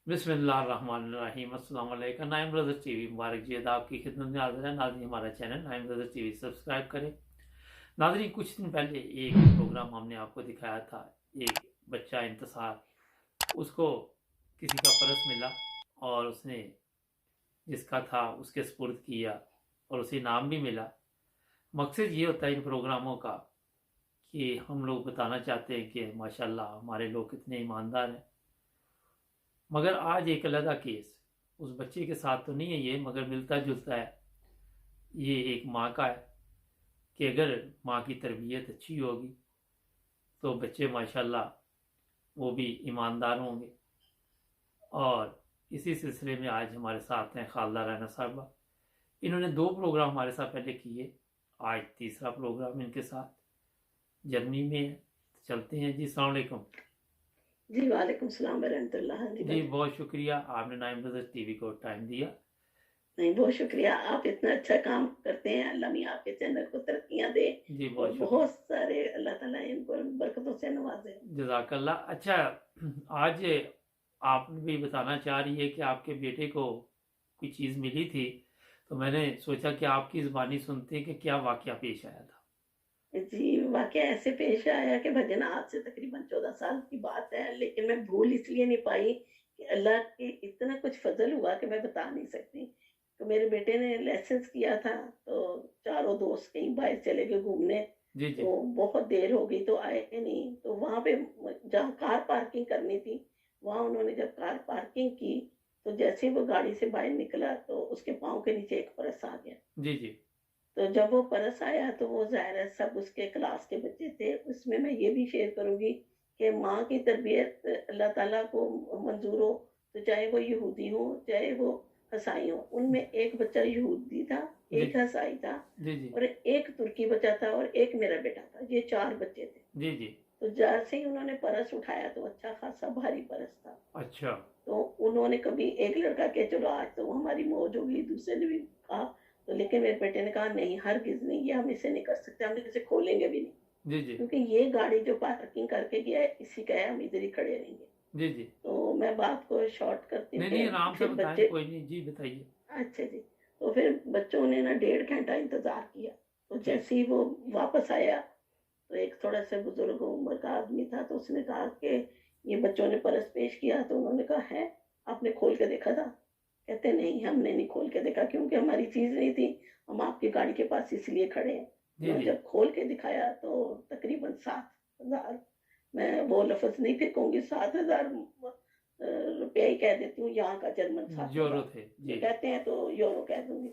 बिस्मिल्लाहिर्रहमानिर्रहीम। अस्सलाम वालेकुम। नाइम ब्रदर्स टीवी मुबारक जी आपकी खिदमत में हाजिर है। नाज़रीन, हमारा चैनल नाइम ब्रदर्स टीवी सब्सक्राइब करें। नाज़रीन, कुछ दिन पहले एक प्रोग्राम हमने आपको दिखाया था। एक बच्चा इंतसार, उसको किसी का पर्स मिला और उसने जिसका था उसके सुपुर्द किया और उसे इनाम भी मिला। मकसद ये होता है इन प्रोग्रामों का कि हम लोग बताना चाहते हैं कि माशाल्लाह हमारे लोग कितने ईमानदार हैं। मगर आज एक अलग केस उस बच्चे के साथ तो नहीं है ये, मगर मिलता जुलता है। ये एक माँ का है कि अगर माँ की तरबियत अच्छी होगी तो बच्चे माशाल्लाह वो भी ईमानदार होंगे। और इसी सिलसिले में आज हमारे साथ हैं खालदा राना साहबा। इन्होंने 2 प्रोग्राम हमारे साथ पहले किए, आज तीसरा प्रोग्राम इनके साथ जर्मनी में है। चलते हैं जी। अस्सलाम वालेकुम जी वालेकुम सलाम वरहमतुल्लाह। हाँ जी जी। भाई। बहुत शुक्रिया आपने नाइम ब्रदर्स टीवी को टाइम दिया। नहीं, बहुत शुक्रिया, आप इतना अच्छा काम करते हैं। अल्लाह मियाँ आपके चैनल को तरक्कियां दे जी और बहुत शुक्रिया। बहुत सारे अल्लाह ताला इनको बरकतों से नवाजे। जज़ाकल्लाह। अच्छा, आज आप भी बताना चाह रही है कि आपके बेटे को कोई चीज़ मिली थी, तो मैंने सोचा कि आपकी ज़ुबानी सुनते हैं कि क्या वाक़या पेश आया था। जी, वाकया ऐसे पेश आया कि भजन आज से तकरीबन 14 साल की बात है, लेकिन मैं भूल इसलिए नहीं पाई कि अल्लाह की इतना कुछ फजल हुआ कि मैं बता नहीं सकती। तो मेरे बेटे ने लाइसेंस किया था, तो चारों दोस्त कहीं बाहर चले गए घूमने। जी जी। तो बहुत देर हो गई तो आए नहीं, तो वहां पे जहाँ कार पार्किंग करनी थी, वहां उन्होंने जब कार पार्किंग की, तो जैसे ही वो गाड़ी से बाहर निकला तो उसके पाँव के नीचे एक परस आ गया। जी जी। तो जब वो परस आया तो वो ज़ाहिर है सब उसके क्लास के बच्चे थे। उसमें मैं ये भी शेयर करूँगी कि माँ की तरबियत अल्लाह ताला को मंज़ूर हो, तो चाहे वो यहूदी हो, चाहे वो ईसाई हो। उनमें एक बच्चा यहूदी था, जी एक ईसाई था जी। जी और एक तुर्की बच्चा था और एक मेरा बेटा था। ये 4 बच्चे थे। जी। जी। तो जैसे ही उन्होंने परस उठाया तो अच्छा खासा भारी परस था। अच्छा। तो उन्होंने कभी एक लड़का कहा चलो आज तो हमारी मौज होगी, दूसरे ने भी कहा, तो लेकिन मेरे बेटे ने कहा नहीं, हरगिज नहीं, ये हम इसे नहीं कर सकते, हम इसे खोलेंगे भी नहीं, जी जी। क्योंकि ये गाड़ी जो पार्किंग करके गया है इसी का है, हम इधर ही खड़े रहेंगे। जी जी। तो मैं बात को शॉर्ट करती हूँ नहीं नहीं, कि आराम से फिर बताएं, बच्चे, कोई नहीं जी, बताइए। अच्छा जी, तो फिर बच्चों ने ना 1.5 घंटा इंतजार किया। तो जी जैसे ही वो वापस आया, तो एक थोड़ा सा बुजुर्ग उम्र का आदमी था, तो उसने कहा कि ये बच्चों ने परस पेश किया। तो उन्होंने कहा है, आपने खोल के देखा था? कहते नहीं, हमने नहीं खोल के देखा, क्योंकि हमारी चीज नहीं थी, हम आपकी गाड़ी के पास इसलिए खड़े हैं। जी। उन्होंने जी जब खोल के दिखाया तो तकरीबन 7,000, मैं वो लफ्ज नहीं फेंकूंगी, 7,000 रुपया ही कह देती हूँ, यहाँ का जर्मन जोरो 7,000 थे ये जी। कहते हैं, तो यूरो कह दूंगी।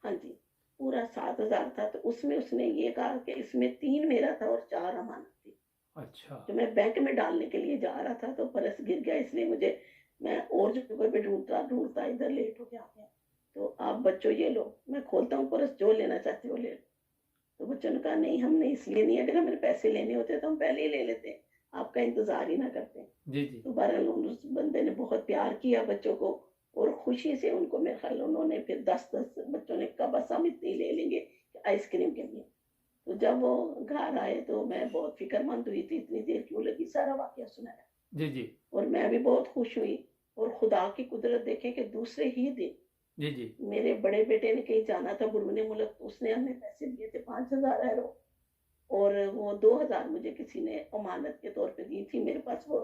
हाँ जी, पूरा 7,000 था। तो उसमें उसने ये कहा कि इसमें 3 मेरा था और 4 अमानत थी। अच्छा। जो मैं बैंक में डालने के लिए जा रहा था, तो परस गिर गया, इसलिए मुझे, मैं और जगह पे ढूंढता ढूंढता इधर लेट हो गया। तो आप बच्चों ये लो, मैं खोलता हूँ परस, जो लेना चाहते हो ले लो। तो बच्चों ने कहा नहीं, हमने इसलिए नहीं, अगर हमें पैसे लेने होते तो हम पहले ही ले लेते, आपका इंतजार ही ना करते। जी जी। तो बहरहाल उस बंदे ने बहुत प्यार किया बच्चों को, और खुशी से उनको, मेरे ख्याल उन्होंने फिर 10-10 बच्चों ने कहा बस हम इतनी ले लेंगे आइसक्रीम के लिए। तो जब वो घर आए तो मैं बहुत फिक्रमंद हुई थी, इतनी देर क्यों लगी, सारा वाकया सुनाया। जी जी। और मैं भी बहुत खुश हुई। और खुदा की कुदरत देखे कि दूसरे ही दिन जी जी। मेरे बड़े बेटे ने कहीं जाना था बुरने मुल्क, तो उसने हमें पैसे दिए थे 5,000 यूरो, और वो 2,000 मुझे किसी ने अमानत के तौर पे दी थी। मेरे पास वो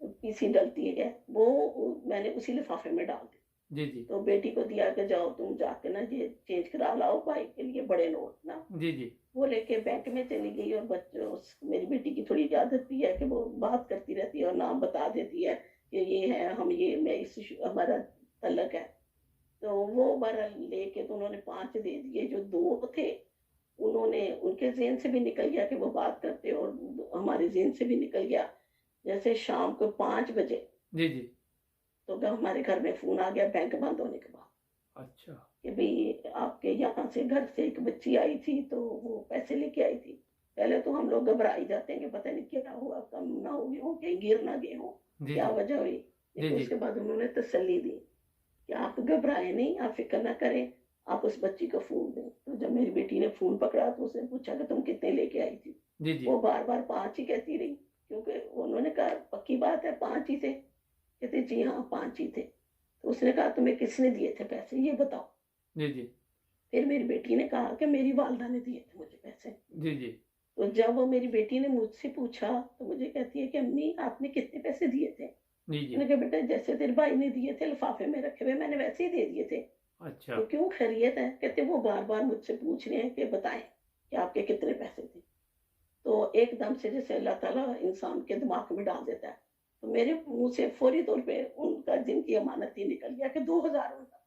पीसी डलती है, वो मैंने उसी लिफाफे में डाल दी। जी जी। तो बेटी को दिया कि जाओ तुम जाके ना ये चेंज करा लाओ भाई के लिए, बड़े नोट ना। जी जी। वो लेके बैंक में चली गई। और बच्चों, मेरी बेटी की थोड़ी आदत भी है कि वो बात करती रहती है और नाम बता देती है कि ये है, हम ये, मैं इस, हमारा तलक है। तो वो बहरहाल लेके, तो उन्होंने 5 दे दिए। जो 2 थे, उन्होंने, उनके जेन से भी निकल गया कि वो बात करते, और हमारे जेन से भी निकल गया। जैसे शाम को 5 बजे, जी जी। तो हमारे घर में फोन आ गया बैंक बंद होने के बाद अच्छा। कि भाई आपके यहाँ से घर से एक बच्ची आई थी, तो वो पैसे लेके आई थी। पहले तो हम लोग घबरा ही जाते हैं कि पता नहीं क्या हुआ, कम ना हो गए हो, कहीं गिर ना गए हो, जी क्या जी। वजह हुई। जी लेकिन जी। उसके बाद उन्होंने तसल्ली दी कि आप घबराए नहीं, आप फिक्र ना करें, आप उस बच्ची को फोन दें। तो जब मेरी बेटी ने फोन पकड़ा तो उसने पूछा कि तुम कितने लेके आई थी। जी जी। वो बार बार 5 ही कहती रही, क्योंकि उन्होंने कहा पक्की बात है 5 ही थे, कहते जी हाँ 5 ही थे। तो उसने कहा तुम्हें किसने दिए थे पैसे ये बताओ। जी जी फिर मेरी बेटी ने कहा कि मेरी वालदा ने दिए थे मुझे पैसे। जी जी तो जब वो मेरी बेटी ने मुझसे पूछा तो मुझे कहती है कि अम्मी आपने कितने पैसे दिए थे। जी जी। मैंने कहा बेटा जैसे तेरे भाई ने दिए थे लिफाफे में रखे हुए मैंने वैसे ही दे दिए थे। अच्छा तो क्यों खैरियत है। कहते वो बार बार मुझसे पूछ रहे हैं कि बताएं कि आपके कितने पैसे थे। तो एकदम से जैसे अल्लाह ताला इंसान के दिमाग में डाल देता है। तो मेरे मुंह से फौरी तौर पे उनका जिनकी अमानत ही निकल गया कि 2000 उनका।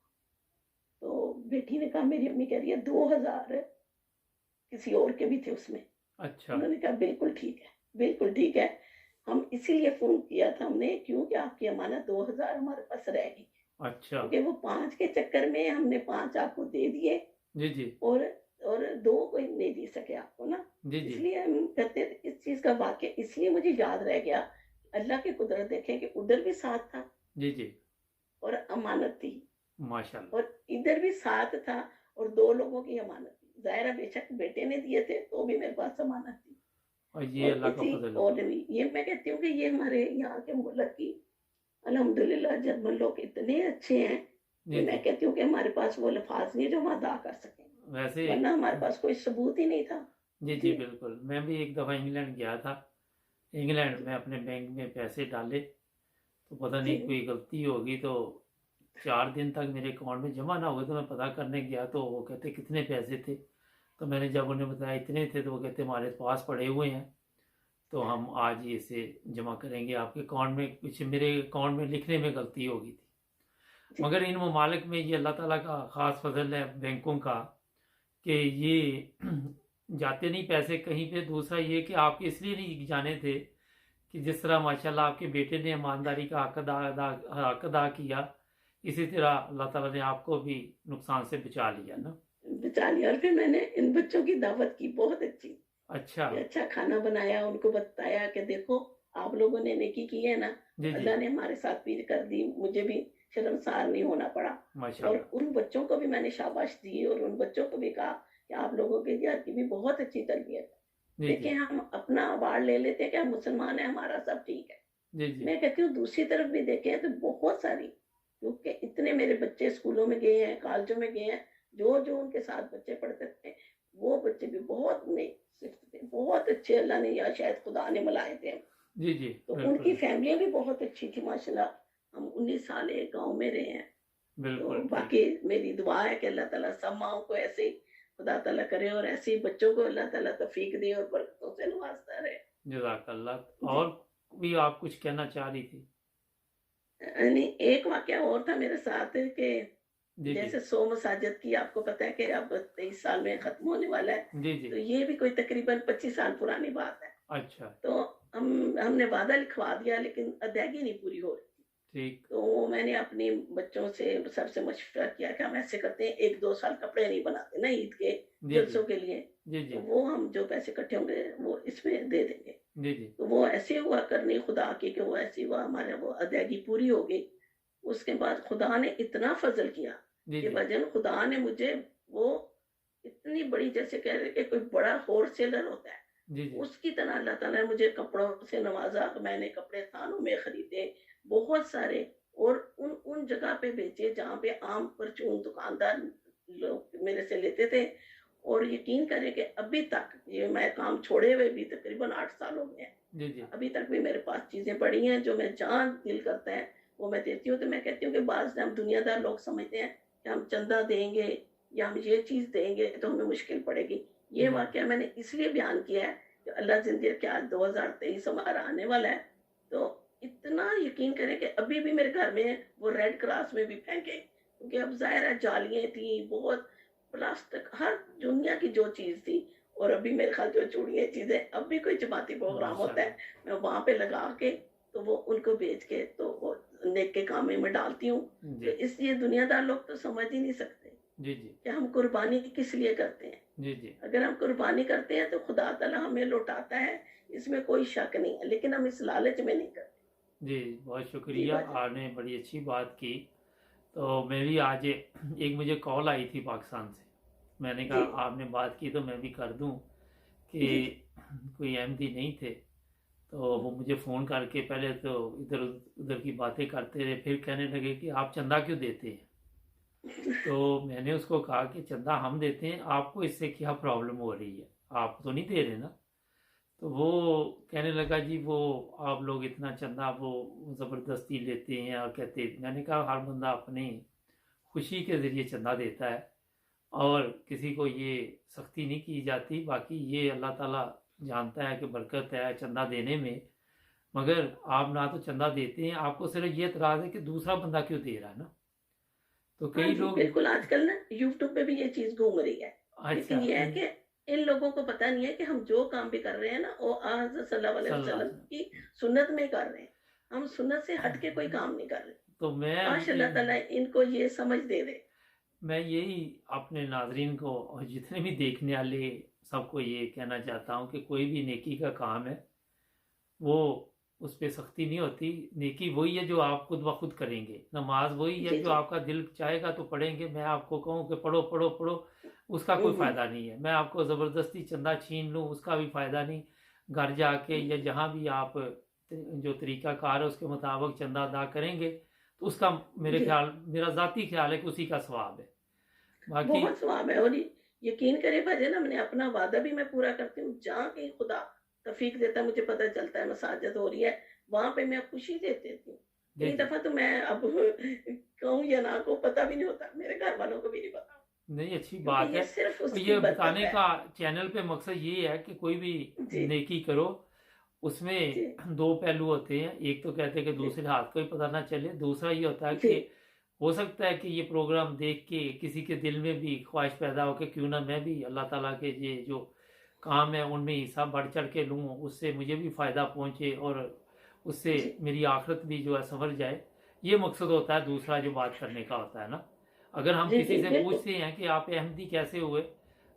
तो बेटी ने कहा मेरी अम्मी कह रही है 2000 किसी और के भी थे उसमें। अच्छा उन्होंने कहा बिल्कुल ठीक है बिल्कुल ठीक है। हम इसीलिए फोन किया था हमने क्योंकि आपकी अमानत 2000 हमारे पास रहेगी। अच्छा। क्योंकि वो 5 के चक्कर में हमने 5 आपको दे दिए जी जी और 2 कोई नहीं दे सके आपको ना। जी जी इसलिए हम कहते हैं इस चीज का वाक्य इसलिए मुझे याद रह गया। अल्लाह की कुदरत देखें कि उधर भी साथ था जी जी। और अमानत थी माशाल्लाह। और इधर भी साथ था और 2 लोगों की अमानत थी। ज़ाहिर है बेशक बेटे ने दिए थे तो भी मेरे पास अमानत थी। और ये और अल्लाह का इसी फजल और होगा। भी ये मैं कहती हूँ कि ये हमारे यहाँ के मुल्क की अल्हम्दुलिल्लाह जर्मन लोग इतने अच्छे हैं कि जी मैं जी। कहती हूँ कि हमारे पास वो लफाज नहीं जो हम अदा कर सकें। वैसे वरना हमारे पास कोई सबूत ही नहीं था। जी जी जी बिल्कुल, मैं भी एक दफ़ा इंग्लैंड गया था। इंग्लैंड जी में अपने बैंक में पैसे डाले तो पता जी नहीं कोई गलती होगी तो 4 दिन तक मेरे अकाउंट में जमा ना हुए। तो मैं पता करने गया तो वो कहते कितने पैसे थे। तो मैंने जब उन्हें बताया इतने थे तो वो कहते हमारे पास पड़े हुए हैं तो हम आज ही इसे जमा करेंगे आपके अकाउंट में। कुछ मेरे अकाउंट में लिखने में गलती हो गई थी। जी मगर इन ममालिक में ये अल्लाह ताला का ख़ास फजल है बैंकों का कि ये जाते नहीं पैसे कहीं पे। दूसरा ये कि आपके इसलिए नहीं जाने थे कि जिस तरह माशाल्लाह आपके बेटे ने ईमानदारी का हक अदा किया, इसी तरह अल्लाह ताला ने आपको भी नुकसान से बचा लिया ना। बचा लिया। और फिर मैंने इन बच्चों की दावत की बहुत अच्छी अच्छा। कि अच्छा खाना बनाया उनको बताया कि देखो आप लोगों ने नेकी की है ना तो जी जी। अल्लाह ने हमारे साथ भी कर दी। मुझे भी शर्मसार नहीं होना पड़ा। और माशाल्लाह। उन बच्चों को भी मैंने शाबाश दी और उन बच्चों को भी कहा कि आप लोगों के घर की भी बहुत अच्छी तरबियत है। जी देखिए जी हम अपना अवार्ड ले लेते हैं कि हम मुसलमान हैं हमारा सब ठीक है। जी जी मैं कहती हूँ दूसरी तरफ भी देखें तो बहुत सारी क्योंकि इतने मेरे बच्चे स्कूलों में गए हैं कॉलेजों में गए हैं। जो जो उनके साथ बच्चे पढ़ते थे वो बच्चे भी बहुत नहीं सिर्फ थे बहुत अच्छे अल्लाह ने या शायद खुदा ने मिलाए थे। जी जी तो उनकी बिल्कुल फैमिलियां भी बहुत अच्छी थी माशाल्लाह। हम 19 साल एक गांव में रहे हैं। तो बिल्कुल बिल्कुल। बाकी मेरी दुआ है कि अल्लाह ताला सब माओ को ऐसे ही खुदा ताला करे और ऐसे ही बच्चों को अल्लाह ताला तौफीक दे और बरकतों से नवाजता रहे। जज़ाकल्लाह। जी और भी आप कुछ कहना चाह रही थी? नहीं एक वाकया और था मेरे साथ कि जी जी जैसे 100 मसाजिद की आपको पता है कि अब 23 साल में खत्म होने वाला है। जी जी। तो ये भी कोई तकरीबन 25 साल पुरानी बात है। अच्छा। तो हमने वादा लिखवा दिया लेकिन अदायगी नहीं पूरी हो रही। ठीक। तो मैंने अपने बच्चों से सबसे मशवरा किया कि हम ऐसे करते हैं 1-2 साल कपड़े नहीं बनाते ना ईद के जी जी जलसों के लिए। जी तो जी वो हम जो पैसे इकट्ठे होंगे वो इसमें दे देंगे। जी जी तो वो ऐसे हुआ करनी खुदा की कि वो ऐसी हुआ हमारे वो अदायगी पूरी हो गई। उसके बाद खुदा ने इतना फजल किया जी कि जी वजन खुदा ने मुझे वो इतनी बड़ी जैसे कह रहे कि कोई बड़ा होलसेलर होता है जी जी उसकी तरह अल्लाह ताला ने मुझे कपड़ों से नवाजा। मैंने कपड़े थानों में खरीदे बहुत सारे और उन उन जगह पे बेचे जहाँ पे आम परचून दुकानदार लोग मेरे से लेते थे। और यकीन करें कि अभी तक ये मैं काम छोड़े हुए भी तकरीबन 8 साल हो गए हैं। जी जी अभी तक भी मेरे पास चीजें पड़ी हैं जो मैं जहाँ दिल करता है वो मैं देती हूँ। तो मैं कहती हूँ कि बाज हम दुनियादार लोग समझते हैं कि हम चंदा देंगे या हम ये चीज देंगे तो हमें मुश्किल पड़ेगी। ये जी वाकया मैंने इसलिए बयान किया है कि अल्लाह जिंदगी के आज 2023 हमारा आने वाला है। तो इतना यकीन करें कि अभी भी मेरे घर में वो रेड क्रॉस में भी फेंके क्योंकि अब जाहिर है जालियां थी बहुत प्लास्टिक हर दुनिया की जो चीज थी। और अभी मेरे ख्याल जो चूड़ियाँ चीजें अब भी कोई जमाती प्रोग्राम होता है माशाल्लाह। मैं वहां पे लगा के तो वो उनको बेच के तो वो नेक के काम में मैं डालती हूँ। तो जी इसलिए दुनियादार लोग तो समझ ही नहीं सकते जी जी कि हम कुर्बानी किस लिए करते हैं। जी जी अगर हम कुर्बानी करते हैं तो खुदा ताला हमें लौटाता है इसमें कोई शक नहीं है लेकिन हम इस लालच में नहीं करते। जी। बहुत जी शुक्रिया, बाजा आपने बड़ी अच्छी बात की। तो मैं भी आज एक मुझे कॉल आई थी पाकिस्तान से। मैंने कहा जी आपने बात की तो मैं भी कर दूं कि जी जी कोई अहमदी नहीं थे तो वो मुझे फ़ोन करके पहले तो इधर उधर की बातें करते रहे, फिर कहने लगे कि आप चंदा क्यों देते हैं। तो मैंने उसको कहा कि चंदा हम देते हैं, आपको इससे क्या प्रॉब्लम हो रही है, आप तो नहीं दे रहे ना। तो वो कहने लगा जी वो आप लोग इतना चंदा वो ज़बरदस्ती लेते हैं और कहते हैं। मैंने कहा हर बंदा अपनी खुशी के ज़रिए चंदा देता है और किसी को ये सख्ती नहीं की जाती। बाकी ये अल्लाह ताला जानता है कि बरकत है चंदा देने में, मगर आप ना तो चंदा देते हैं, आपको सिर्फ ये एतराज़ है कि दूसरा बंदा क्यों दे रहा है ना। तो हाँ कई जी, लोग बिल्कुल आजकल ना यूट्यूब पे भी ये चीज़ घूम रही है। अच्छा लेकिन ये है कि इन लोगों को पता नहीं है कि हम जो काम भी कर रहे हैं ना, वो हज़रत सल्लल्लाहु अलैहि वसल्लम सल्लल्लाहु की सुन्नत में कर रहे हैं। हम सुन्नत से हट के कोई काम नहीं कर रहे। तो काश अल्लाह ताला इनको ये समझ दे दे। मैं यही अपने नाजरीन को और जितने भी देखने वाले सबको ये कहना चाहता हूँ कि कोई भी नेकी का काम है वो उस पर सख्ती नहीं होती। नेकी वही है जो आप खुद ब खुद करेंगे, नमाज वही है जी, जो जी। आपका दिल चाहेगा तो पढ़ेंगे। मैं आपको कहूँ कि पढ़ो पढ़ो पढ़ो, उसका हुँ, कोई हुँ। फ़ायदा नहीं है। मैं आपको ज़बरदस्ती चंदा छीन लूँ, उसका भी फ़ायदा नहीं। घर जाके या जहाँ भी आप जो तरीक़ाकार है उसके मुताबिक चंदा अदा करेंगे तो उसका जी। मेरा ज़ाती ख्याल है कि उसी का सवाब है। बाकी बहुत सवाब है और यकीन करें भाईजान हमने अपना वादा भी मैं पूरा करती हूँ। जहाँ कहीं खुदा तौफीक देता है, मुझे पता चलता है मसाजत हो रही है, वहाँ पे मैं खुशी दे देती हूँ। जी कई जी दफ़ा तो मैं अब कहूँ या ना कहूँ पता भी नहीं होता, मेरे घर वालों को भी नहीं पता, नहीं, अच्छी क्योंकि बात ये है। सिर्फ़ और उसकी ये बरकत बताने है। का चैनल पे मकसद ये है कि कोई भी जी, नेकी करो, जी, उसमें दो पहलू होते हैं। एक तो कहते हैं कि जी, दूसरे हाथ को ही पता ना चले, दूसरा ये होता है जी, कि हो सकता है कि ये प्रोग्राम देख के किसी के दिल में भी ख्वाहिश पैदा हो कि क्यों ना मैं भी अल्लाह ताला के ये जो काम है उनमें हिस्सा बढ़ चढ़ के लूँ, उससे मुझे भी फ़ायदा पहुँचे और उससे जी, मेरी आखिरत भी जो है संवर जाए। ये मकसद होता है दूसरा जो बात करने का होता है ना। अगर हम जी, किसी जी, से बिल्कुल। पूछते हैं कि आप अहमदी कैसे हुए,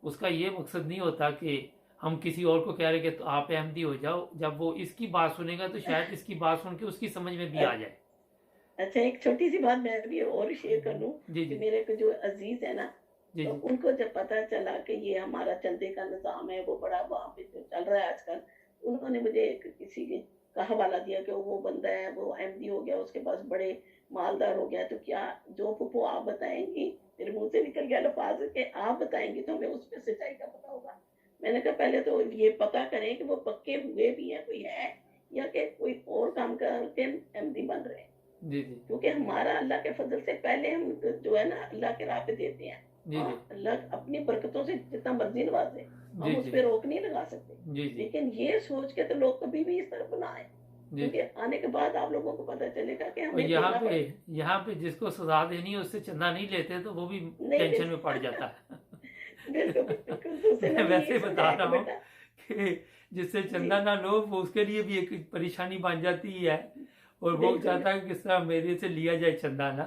उसका ये मकसद नहीं होता कि हम किसी और को कह रहे कि तो आप अहमदी हो जाओ। जब वो इसकी बात सुनेगा तो शायद इसकी बात सुन के उसकी समझ में भी अ, आ जाए। अच्छा एक छोटी-सी बात मैं भी और शेयर कर लूँ जी कि जी मेरे को जो अज़ीज़ है ना, जी तो जी उनको जब पता चला कि ये हमारा चंदे का निज़ाम है, वो बड़ा वहाँ पे जो चल रहा है आजकल, उन्होंने मुझे एक किसी के का हवाला दिया कि वो बंदा है, वो एमडी हो गया, उसके पास बड़े मालदार हो गया, तो क्या जो फूफो आप बताएँगी, मेरे मुँह से निकल गया लफ़्ज़ कि आप बताएँगी तो हमें उसमें सच्चाई का पता होगा। मैंने कहा पहले तो ये पता करें कि वो पक्के हुए भी हैं, कोई है या कि कोई और काम करके एमडी बन रहे हैं। जी जी क्योंकि हमारा अल्लाह के फज़ल से पहले हम जो है ना अल्लाह के राह पे देते हैं। जी हाँ, जी अल्लाह अपनी बरकतों से जितना मर्ज़ी नवाज़े, जी हम उस जी पे रोक नहीं लगा सकते। जी जी लेकिन ये सोच के तो लोग कभी भी इस तरफ ना आएँ, जी क्योंकि जी आने के बाद आप लोगों को पता चलेगा कि और हमें देना पड़ेगा। यहाँ पे जिसको सजा देनी है उससे चंदा नहीं लेते तो वो भी नहीं टेंशन में मिलता। पड़ जाता है। बिल्कुल, बिल्कुल, तो उससे मैं मैंने वैसे यही ही बता समझाया कि रहा हूँ बेटा कि जिससे जी, चंदा ना लो वो उसके लिए भी एक परेशानी बन जाती है और वो बिल्कुल, चाहता है बिल्कुल। कि किस तरह मेरे से लिया जाए चंदा ना।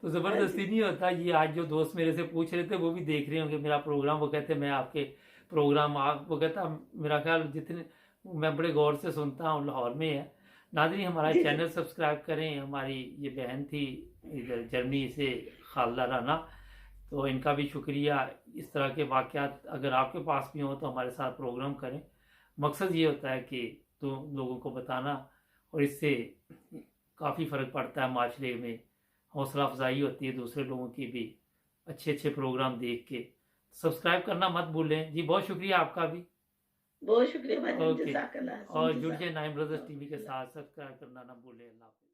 तो हाँ जी, ज़बरदस्ती नहीं होता। ये आज जो दोस्त मेरे से पूछ रहे थे वो भी देख रहे होंगे मेरा प्रोग्राम। वो कहते मैं आपके प्रोग्राम आप वो कहता मेरा ख्याल जितने मैं बड़े गौर से सुनता हूँ लाहौर में है। नादरी हमारा जी, जी, चैनल सब्सक्राइब करें। हमारी ये बहन थी इधर जर्मनी से, खालदा राना, तो इनका भी शुक्रिया। इस तरह के वाक़यात अगर आपके पास भी हों तो हमारे साथ प्रोग्राम करें। मकसद ये होता है कि तो लोगों को बताना और इससे काफ़ी फ़र्क पड़ता है माशरे में, हौसला अफजाई होती है दूसरे लोगों की भी। अच्छे अच्छे प्रोग्राम देख के सब्सक्राइब करना मत भूलें जी। बहुत शुक्रिया आपका भी। बहुत शुक्रिया भाईजान, ओके, जज़ाकल्लाह हसन और जुड़ जज़ा। जाए नाइम ब्रदर्स टीवी के अल्लाह साथ। सब्सक्राइब करना ना भूलें। अल्लाह हाफ़िज़।